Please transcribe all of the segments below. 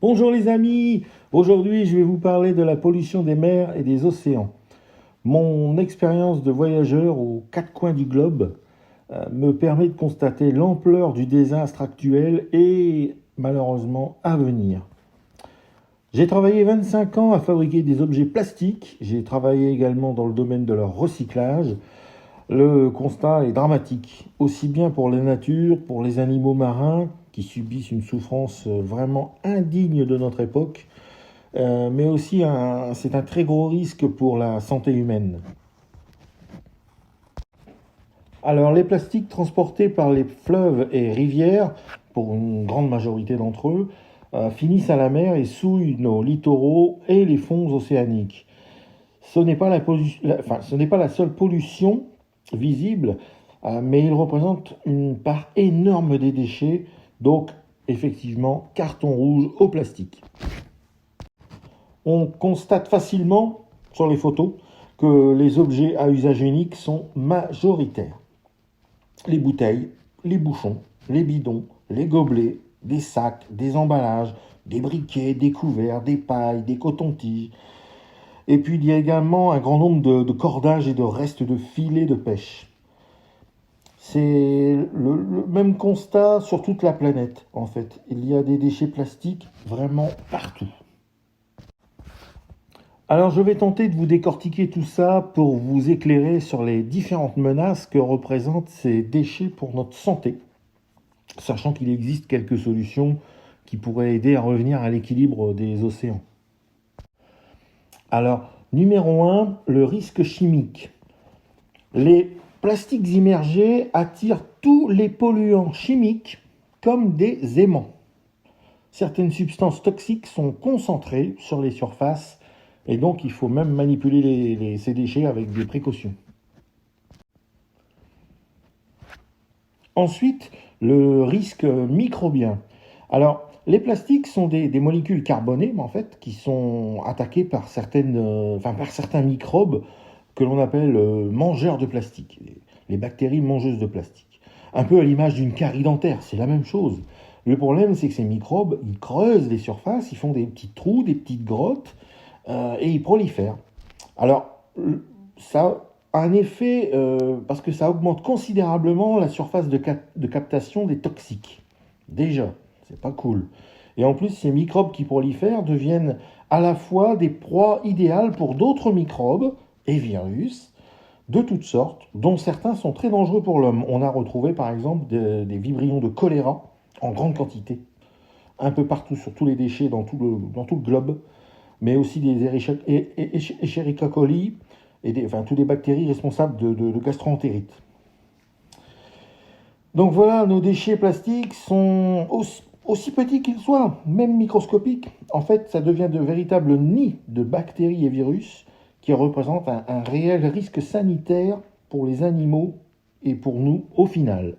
Bonjour les amis, aujourd'hui je vais vous parler de la pollution des mers et des océans. Mon expérience de voyageur aux quatre coins du globe me permet de constater l'ampleur du désastre actuel et malheureusement à venir. J'ai travaillé 25 ans à fabriquer des objets plastiques, j'ai travaillé également dans le domaine de leur recyclage. Le constat est dramatique, aussi bien pour la nature, pour les animaux marins qui subissent une souffrance vraiment indigne de notre époque, mais aussi c'est un très gros risque pour la santé humaine. Alors les plastiques transportés par les fleuves et rivières, pour une grande majorité d'entre eux, finissent à la mer et souillent nos littoraux et les fonds océaniques. Ce n'est pas ce n'est pas la seule pollution visible, mais il représente une part énorme des déchets, donc effectivement carton rouge au plastique. On constate facilement sur les photos que les objets à usage unique sont majoritaires. Les bouteilles, les bouchons, les bidons, les gobelets, des sacs, des emballages, des briquets, des couverts, des pailles, des cotons-tiges. Et puis il y a également un grand nombre de cordages et de restes de filets de pêche. C'est le même constat sur toute la planète, en fait. Il y a des déchets plastiques vraiment partout. Alors je vais tenter de vous décortiquer tout ça pour vous éclairer sur les différentes menaces que représentent ces déchets pour notre santé, sachant qu'il existe quelques solutions qui pourraient aider à revenir à l'équilibre des océans. Alors, numéro 1, le risque chimique. Les plastiques immergés attirent tous les polluants chimiques comme des aimants. Certaines substances toxiques sont concentrées sur les surfaces et donc il faut même manipuler ces déchets avec des précautions. Ensuite, le risque microbien. Alors, les plastiques sont des molécules carbonées, en fait, qui sont attaquées par par certains microbes que l'on appelle mangeurs de plastique, les bactéries mangeuses de plastique. Un peu à l'image d'une carie dentaire, c'est la même chose. Le problème, c'est que ces microbes, ils creusent les surfaces, ils font des petits trous, des petites grottes, et ils prolifèrent. Alors, ça a un effet parce que ça augmente considérablement la surface de captation des toxiques. Déjà, c'est pas cool. Et en plus, ces microbes qui prolifèrent deviennent à la fois des proies idéales pour d'autres microbes et virus de toutes sortes, dont certains sont très dangereux pour l'homme. On a retrouvé par exemple des vibrions de choléra en grande quantité, un peu partout sur tous les déchets dans tout le globe, mais aussi des Escherichia coli et toutes les bactéries responsables de gastroentérite. Donc voilà, nos déchets plastiques sont aussi petits qu'ils soient, même microscopiques. En fait, ça devient de véritables nids de bactéries et virus qui représentent un réel risque sanitaire pour les animaux et pour nous au final.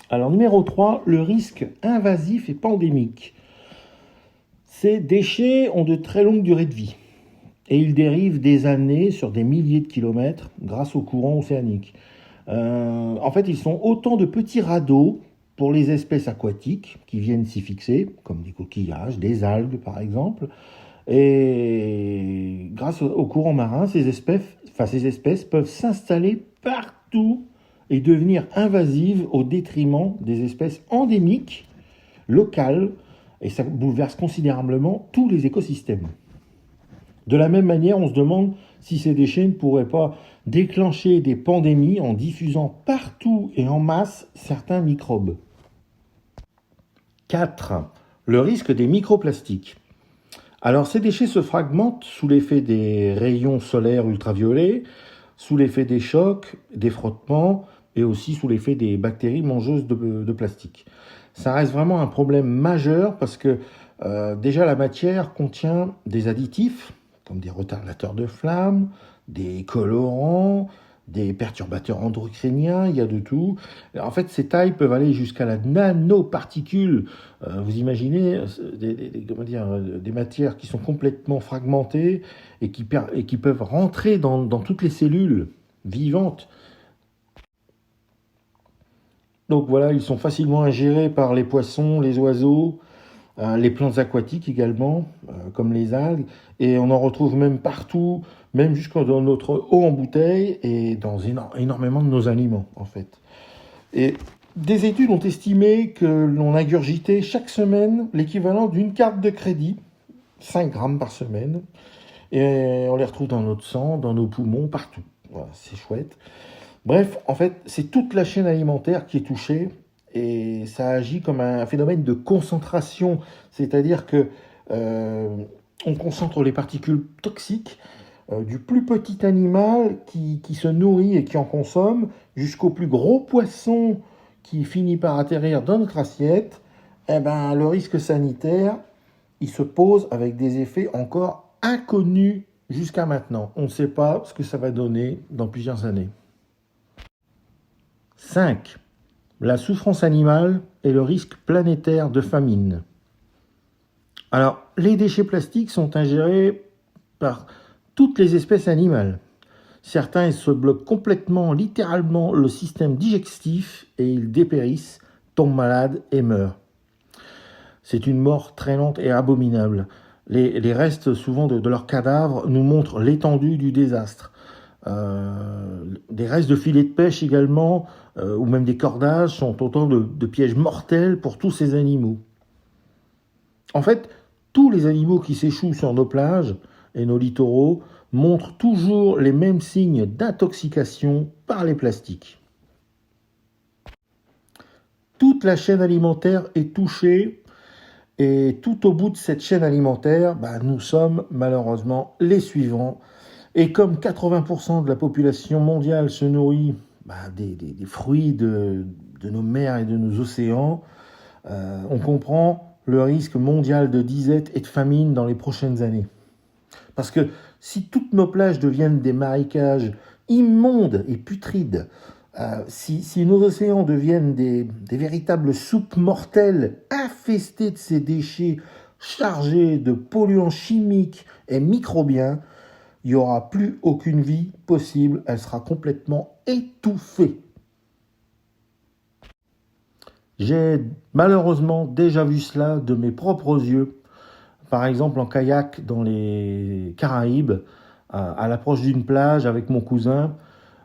Alors numéro 3, le risque invasif et pandémique. Ces déchets ont de très longues durées de vie et ils dérivent des années sur des milliers de kilomètres grâce aux courants océaniques. En fait, ils sont autant de petits radeaux pour les espèces aquatiques qui viennent s'y fixer, comme des coquillages, des algues par exemple. Et grâce aux courants marins, ces espèces peuvent s'installer partout et devenir invasives au détriment des espèces endémiques, locales, et ça bouleverse considérablement tous les écosystèmes. De la même manière, on se demande si ces déchets ne pourraient pas déclencher des pandémies en diffusant partout et en masse certains microbes. 4. Le risque des microplastiques. Alors ces déchets se fragmentent sous l'effet des rayons solaires ultraviolets, sous l'effet des chocs, des frottements et aussi sous l'effet des bactéries mangeuses de plastique. Ça reste vraiment un problème majeur parce que déjà la matière contient des additifs comme des retardateurs de flamme, des colorants, des perturbateurs endocriniens, il y a de tout. En fait, ces tailles peuvent aller jusqu'à la nanoparticule. Vous imaginez des matières qui sont complètement fragmentées et qui peuvent rentrer dans toutes les cellules vivantes. Donc voilà, ils sont facilement ingérés par les poissons, les oiseaux, les plantes aquatiques également, comme les algues, et on en retrouve même partout, même jusque dans notre eau en bouteille et dans énormément de nos aliments, en fait. Et des études ont estimé que l'on ingurgitait chaque semaine l'équivalent d'une carte de crédit, 5 grammes par semaine, et on les retrouve dans notre sang, dans nos poumons, partout. Voilà, c'est chouette. Bref, en fait, c'est toute la chaîne alimentaire qui est touchée et ça agit comme un phénomène de concentration, c'est-à-dire que euh, on concentre les particules toxiques du plus petit animal qui se nourrit et qui en consomme jusqu'au plus gros poisson qui finit par atterrir dans notre assiette. Eh ben, le risque sanitaire, il se pose avec des effets encore inconnus jusqu'à maintenant. On ne sait pas ce que ça va donner dans plusieurs années. 5. La souffrance animale et le risque planétaire de famine. Alors, les déchets plastiques sont ingérés par toutes les espèces animales. Certains ils se bloquent complètement, littéralement, le système digestif et ils dépérissent, tombent malades et meurent. C'est une mort très lente et abominable. Les restes, souvent, de leurs cadavres nous montrent l'étendue du désastre. Des restes de filets de pêche également, ou même des cordages, sont autant de pièges mortels pour tous ces animaux. En fait, tous les animaux qui s'échouent sur nos plages et nos littoraux montrent toujours les mêmes signes d'intoxication par les plastiques. Toute la chaîne alimentaire est touchée et tout au bout de cette chaîne alimentaire, nous sommes malheureusement les suivants. Et comme 80% de la population mondiale se nourrit des fruits de nos mers et de nos océans, on comprend le risque mondial de disette et de famine dans les prochaines années. Parce que si toutes nos plages deviennent des marécages immondes et putrides, si nos océans deviennent des véritables soupes mortelles infestées de ces déchets chargés de polluants chimiques et microbiens, il n'y aura plus aucune vie possible, elle sera complètement étouffée. J'ai malheureusement déjà vu cela de mes propres yeux, par exemple en kayak dans les Caraïbes, à l'approche d'une plage avec mon cousin.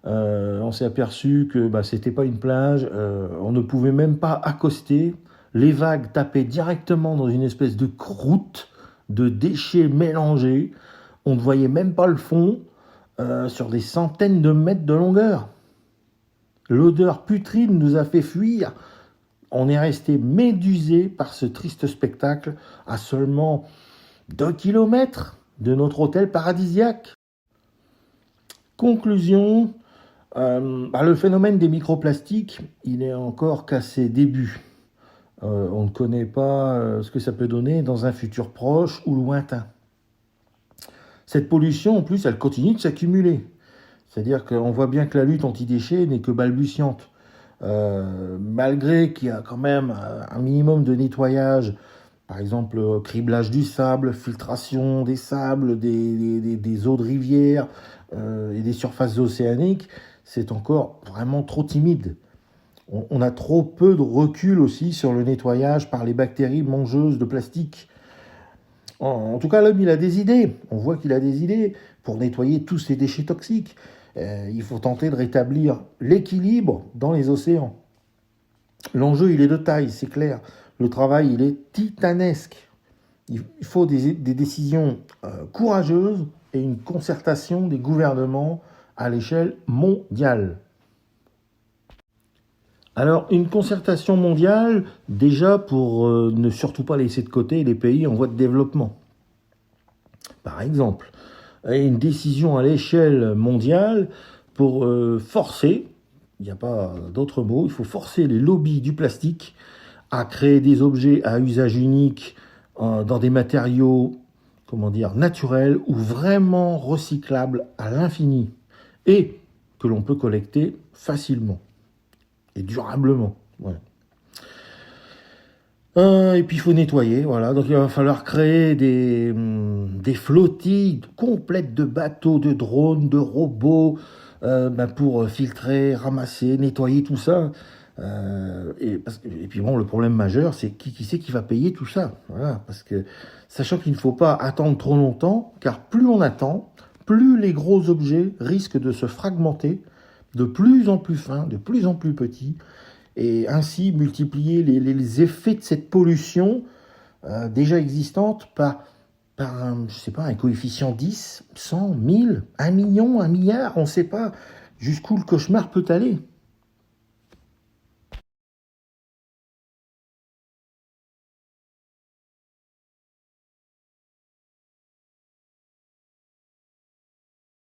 On s'est aperçu que c'était pas une plage, on ne pouvait même pas accoster, les vagues tapaient directement dans une espèce de croûte de déchets mélangés, on ne voyait même pas le fond, sur des centaines de mètres de longueur. L'odeur putride nous a fait fuir. On est resté médusé par ce triste spectacle à seulement 2 kilomètres de notre hôtel paradisiaque. Conclusion, le phénomène des microplastiques, il est encore qu'à ses débuts. On ne connaît pas ce que ça peut donner dans un futur proche ou lointain. Cette pollution, en plus, elle continue de s'accumuler. C'est-à-dire qu'on voit bien que la lutte anti-déchets n'est que balbutiante. Malgré qu'il y a quand même un minimum de nettoyage, par exemple criblage du sable, filtration des sables, des eaux de rivière et des surfaces océaniques, c'est encore vraiment trop timide. On a trop peu de recul aussi sur le nettoyage par les bactéries mangeuses de plastique. En tout cas, l'homme, il a des idées. On voit qu'il a des idées pour nettoyer tous ces déchets toxiques. Il faut tenter de rétablir l'équilibre dans les océans. L'enjeu, il est de taille, c'est clair. Le travail, il est titanesque. Il faut des décisions courageuses et une concertation des gouvernements à l'échelle mondiale. Alors, une concertation mondiale, déjà pour ne surtout pas laisser de côté les pays en voie de développement. Par exemple, une décision à l'échelle mondiale pour forcer, il n'y a pas d'autre mot, il faut forcer les lobbies du plastique à créer des objets à usage unique dans des matériaux, naturels ou vraiment recyclables à l'infini et que l'on peut collecter facilement et durablement. Voilà. Et puis il faut nettoyer, voilà. Donc il va falloir créer des flottilles complètes de bateaux, de drones, de robots pour filtrer, ramasser, nettoyer tout ça. Et puis bon, le problème majeur, c'est qui c'est qui va payer tout ça? Voilà, parce que sachant qu'il ne faut pas attendre trop longtemps, car plus on attend, plus les gros objets risquent de se fragmenter de plus en plus fins, de plus en plus petits, et ainsi multiplier les effets de cette pollution déjà existante par un, je sais pas, un coefficient 10, 100, 1000, 1 million, 1 milliard, on ne sait pas jusqu'où le cauchemar peut aller.